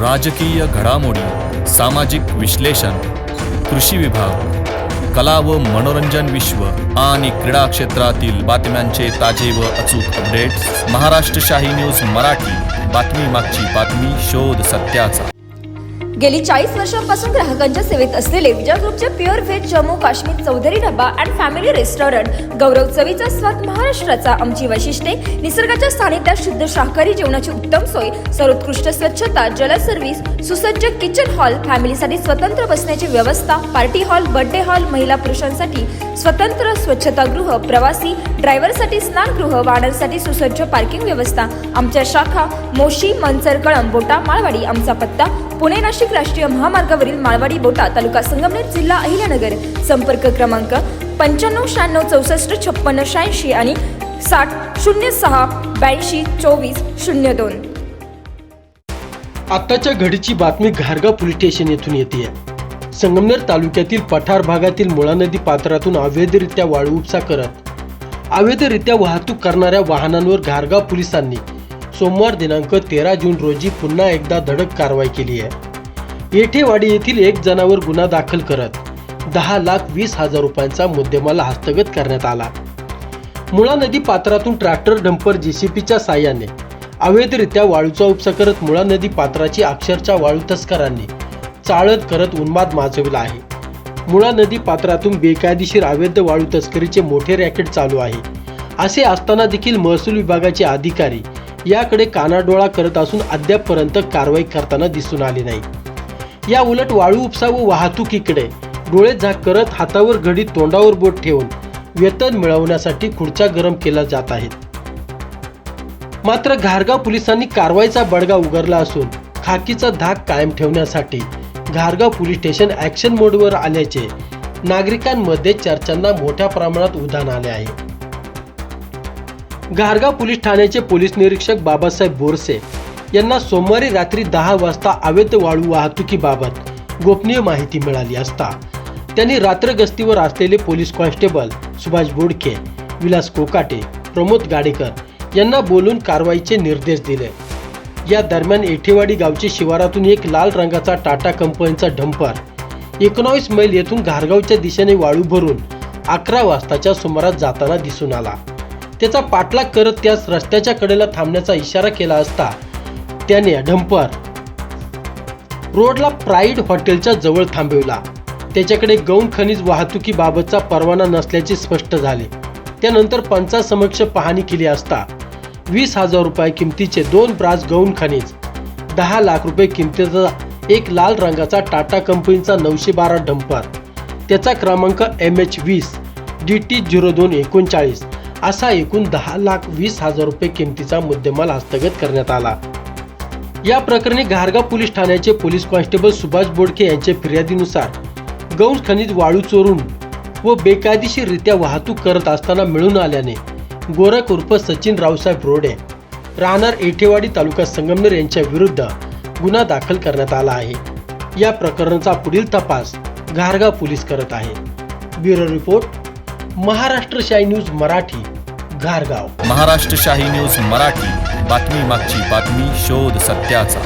राजकीय घडामोडी, सामाजिक विश्लेषण, कृषी विभाग, कला व मनोरंजन विश्व आणि क्रीडा क्षेत्रातील बातम्यांचे ताजे व अचूक अपडेट्स महाराष्ट्र शाही न्यूज मराठी. बातमी मागची बातमी, शोध सत्याचा. गेली 40 वर्षांपासून ग्राहकांच्या सेवेत असलेले विजय ग्रुपचे pure veg Jammu Kashmir Chaudhary Dhaba and family restaurant गौरव चवीचा स्वाद महाराष्ट्राचा. आमची वैशिष्ट्ये: निसर्गाच्या सानिध्यात शुद्ध शाकाहारी जेवणाची उत्तम सोय, सर्वोत्कृष्ट स्वच्छता, जल सर्व्हिस, सुसज्ज किचन हॉल, फॅमिलीसाठी स्वतंत्र बसण्याची व्यवस्था, पार्टी हॉल, बर्थडे हॉल, महिला पुरुषांसाठी स्वतंत्र स्वच्छतागृह, प्रवासी ड्रायव्हरसाठी स्नानगृह, वाहनांसाठी सुसज्ज पार्किंग व्यवस्था. आमच्या शाखा मोशी, मनसर, कळंब, बोटा, माळवाडी. आमचा पत्ता: पुणे नाशिक राष्ट्रीय महामार्गावरील माळवाडी बोटा, तालुका संगमनेर, जिल्हा अहिल्यानगर. संपर्क क्रमांक 95 96 64 56 86 आणि 60 06 82 24 02. आताच्या घडीची बातमी घारगाव पोलीस स्टेशन येथून येते. संगमनेर तालुक्यातील पठार भागातील मुळा नदी पात्रातून अवैधरित्या वाळू उपसा करत अवैधरित्या वाहतूक करणाऱ्या वाहनांवर घारगाव पोलिसांनी सोमवार दिनांक 13 जून रोजी पुन्हा एकदा धडक कारवाई केली आहे. येठेवाडी येथील एक जणावर गुन्हा दाखल करत 10,20,000 रुपयांचा मुद्देमाल हस्तगत करण्यात आला. मुळा नदी पात्रातून ट्रॅक्टर, डंपर, जेसीबीच्या साहाय्याने अवैधरित्या वाळूचा उपसा करत मुळा नदी पात्राची अक्षरशः वाळू तस्करांनी चाळत करत उन्माद माजविला आहे. मुळा नदी पात्रातून बेकायदेशीर अवैध वाळू तस्करीचे मोठे रॅकेट चालू आहे. असे असताना देखील महसूल विभागाचे अधिकारी याकडे कानाडोळा करत असून अद्यापपर्यंत कारवाई करताना दिसून आली नाही. या उलट वाळू उपसा व वाहतुकीकडे डोळे झाक करत हातावर घडी, तोंडावर बोट ठेवून वेतन मिळवण्यासाठी खुर्च्या गरम केल्या जात आहेत. मात्र घारगाव पोलिसांनी कारवाईचा बडगा उगारला असून खाकीचा धाक कायम ठेवण्यासाठी घारगाव पोलीस स्टेशन ॲक्शन मोडवर आल्याचे नागरिकांमध्ये चर्चांना मोठ्या प्रमाणात उधाण आले आहे. घारगाव पोलीस ठाण्याचे पोलीस निरीक्षक बाबासाहेब बोरसे यांना सोमवारी रात्री 10 वाजता अवैध वाळू वाहतुकीबाबत गोपनीय माहिती मिळाली असता त्यांनी रात्र गस्तीवर असलेले पोलीस कॉन्स्टेबल सुभाष बोडके, विलास कोकाटे, प्रमोद गाडेकर यांना बोलून कारवाईचे निर्देश दिले. या दरम्यान येठेवाडी गावचे शिवारातून एक लाल रंगाचा टाटा कंपनीचा डंपर 19 मैल येथून घारगावच्या दिशेने वाळू भरून 11 वाजताच्या सुमारास जाताना दिसून आला. त्याचा पाठलाग करत त्यास रस्त्याच्या कडेला थांबण्याचा इशारा केला असता त्याने डंपर रोडला प्राईड हॉटेलच्या जवळ थांबविला. त्याच्याकडे गौण खनिज वाहतुकीबाबतचा परवाना नसल्याचे स्पष्ट झाले. त्यानंतर पंचासमक्ष पाहणी केली असता 20,000 रुपये किमतीचे 2 ब्रास गौण खनिज, 10 लाख रुपये किमतीचा एक लाल रंगाचा टाटा कंपनीचा 912 डंपर, त्याचा क्रमांक MH20 DT 0239 असा एकूण 10,20,000 रुपये किमतीचा मुद्देमाल हस्तगत करण्यात आला. या प्रकरणी घारगाव पोलीस ठाण्याचे पोलीस कॉन्स्टेबल सुभाष बोडके यांच्या फिर्यादीनुसार गौण खनिज वाळू चोरून व बेकायदेशीररित्या वाहतूक करत असताना मिळून आल्याने गोरख उर्फ सचिन रावसाहेब रोडे राहणार येठेवाडी, तालुका संगमनेर यांच्या विरुद्ध गुन्हा दाखल करण्यात आला आहे. या प्रकरणाचा पुढील तपास घारगाव पोलीस करत आहे. ब्युरो रिपोर्ट, महाराष्ट्र शाही न्यूज मराठी, घारगाव. महाराष्ट्र शाही न्यूज मराठी. बातमी मागची बातमी, शोध सत्याचा.